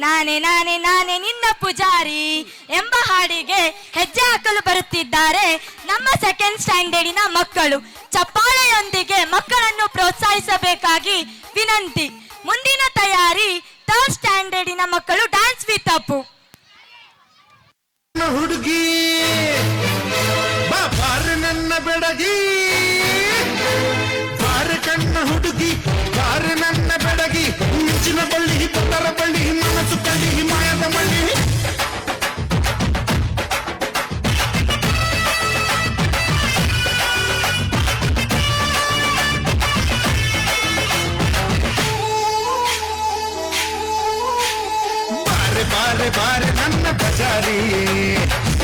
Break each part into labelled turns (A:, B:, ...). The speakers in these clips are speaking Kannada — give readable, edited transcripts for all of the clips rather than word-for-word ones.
A: ನಾನೇ ನಾನೇ ನಾನೇ ನಿನ್ನ ಪೂಜಾರಿ ಎಂಬ ಹಾಡಿಗೆ ಹೆಜ್ಜೆ ಹಾಕಲು ಬರುತ್ತಿದ್ದಾರೆ ನಮ್ಮ ಸೆಕೆಂಡ್ ಸ್ಟ್ಯಾಂಡರ್ಡಿನ ಮಕ್ಕಳು. ಚಪ್ಪಾಳೆಯೊಂದಿಗೆ ಮಕ್ಕಳನ್ನು ಪ್ರೋತ್ಸಾಹಿಸಬೇಕಾಗಿ ವಿನಂತಿ. ಮುಂದಿನ ತಯಾರಿ ಥರ್ಡ್ ಸ್ಟ್ಯಾಂಡರ್ಡಿನ ಮಕ್ಕಳು ಡ್ಯಾನ್ಸ್ ವಿತ್ ಅಪ್ಪು.
B: ಹುಡುಗಿ ಬಾರ ನನ್ನ ಬೆಡಗಿ, ಬಾರ ಕಣ್ಣ ಹುಡುಗಿ, ಬಾರ ನನ್ನ ಬೆಡಗಿ, ಮಿಂಚಿನ ಬಳ್ಳಿ ಪತ್ತರ ಬಳ್ಳಿ ಮನಸ್ಸು ಕಳ್ಳಿ ಮಾಯದ ಮಳ್ಳಿ. ಬಾರೆ ಬಾರೆ ನನ್ನ ಪೂಜಾರಿ,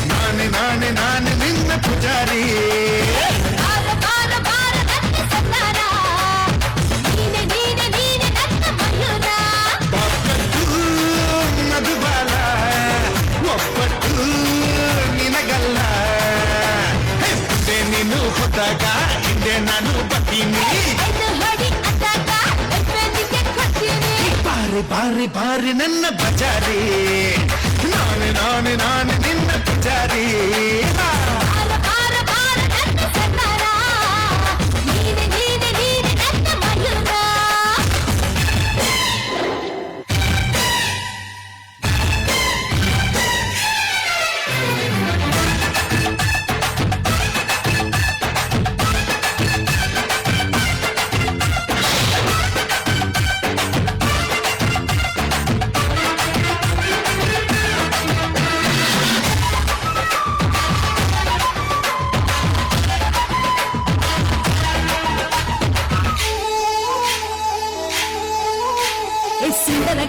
B: ನಾನೇ ನಾನೇ ನಾನೇ ನಿನ್ನ ಪೂಜಾರಿ. ಮಧುಬಾಲ ಒಪ್ಪಟ್ಟು ನಿನಗಲ್ಲ, ಹಿಂದೆ ನೀನು ಹೋದಾಗ ಹಿಂದೆ ನಾನು ಬರ್ತೀನಿ. ಬಾರಿ ಬಾರಿ ಬಾರಿ ನನ್ನ ಪೂಜಾರಿ, ನಾನೇ ನಾನೇ ನಾನೇ ನಿನ್ನ ಪೂಜಾರಿ.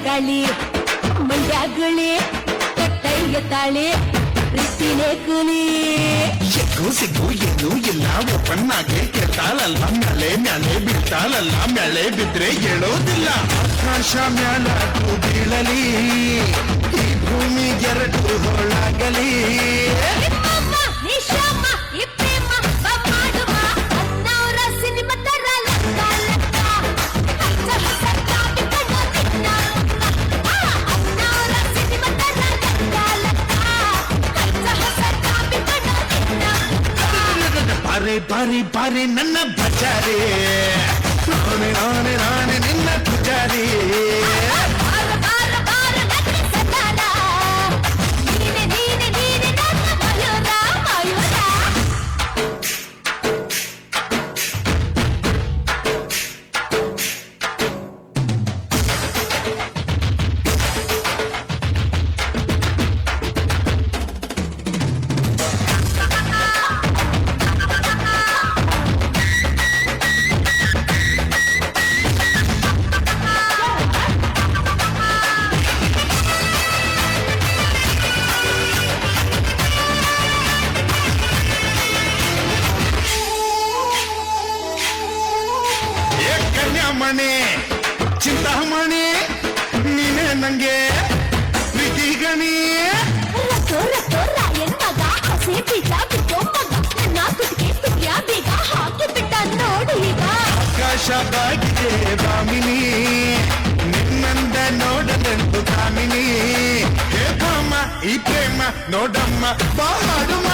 C: ಗಾಳಿ ಮಂಡ್ಯಾಗುಳಿ ಕಟ್ಟಯ್ಯ ತಾಳಿ ಪ್ರೀತಿನೇ ಕುಲಿ.
B: ಎಕ್ಕೂ ಸಿಗ್ಗು ಏನು ಇಲ್ಲ ಒಪ್ಪನ್ನಾಗೆ ಕೆತ್ತಾಳಲ್ಲ, ಮ್ಯಾಲೆ ಮ್ಯಾಲೆ ಬಿಡ್ತಾಳಲ್ಲ, ಮ್ಯಾಲೆ ಬಿದ್ರೆ ಹೇಳೋದಿಲ್ಲ. ಆಕಾಶ ಮ್ಯಾಲಾಟು ಬೀಳಲಿ, ಈ ಭೂಮಿ ಎರಡು ಹೊಳಗಲಿ. ಬಾರೆ ಬಾರಿ ಬಾರಿ ನನ್ನ ಪೂಜಾರಿ, ನಾನೇ ನಾನೇ ನಾನೇ ನಿನ್ನ ಪೂಜಾರಿ. ಮಣಿ ಚಿಂತಾಮಣಿ ನೀನೇ ನಂಗೆ ಪ್ರೀತಿ ಗಣಿ. ಆಕಾಶದಾಗಿದೆ ಬಾಮಿನಿ, ನಿನ್ನಂದ ನೋಡಲೆಂದು ಕಾಮಿನಿ. ಹೇ ಭಾಮ ಈ ಪ್ರೇಮ ನೋಡಮ್ಮ ಬಾಡುಮ.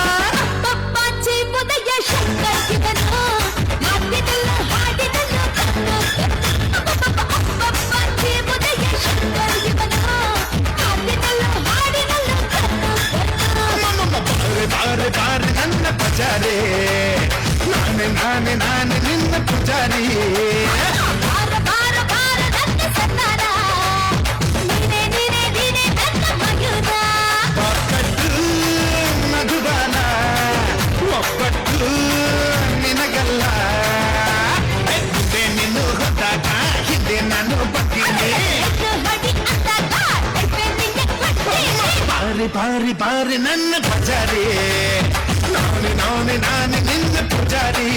B: ಬಾರೆ ಬಾರೆ ನನ್ನ ಪೂಜಾರಿ, ನಾನೇ ನಾನೇ ನಾನೇ ನಿನ್ನ ಪೂಜಾರಿ. ಮಧುಬಾಲ ಒಪ್ಪಟ್ಟು ನಿನಗಲ್ಲ, ಹಿಂದೆ ನೀನು ಹೋದಾಗ ಹಿಂದೆ ನಾನು ಬರ್ತೀನಿ. ಬಾರಿ ಬಾರಿ ಬಾರಿ ನನ್ನ ಪೂಜಾರಿ, ನಾನೇ ನಾನೇ ನಾನೇ ನಿನ್ನ ಪೂಜಾರಿ.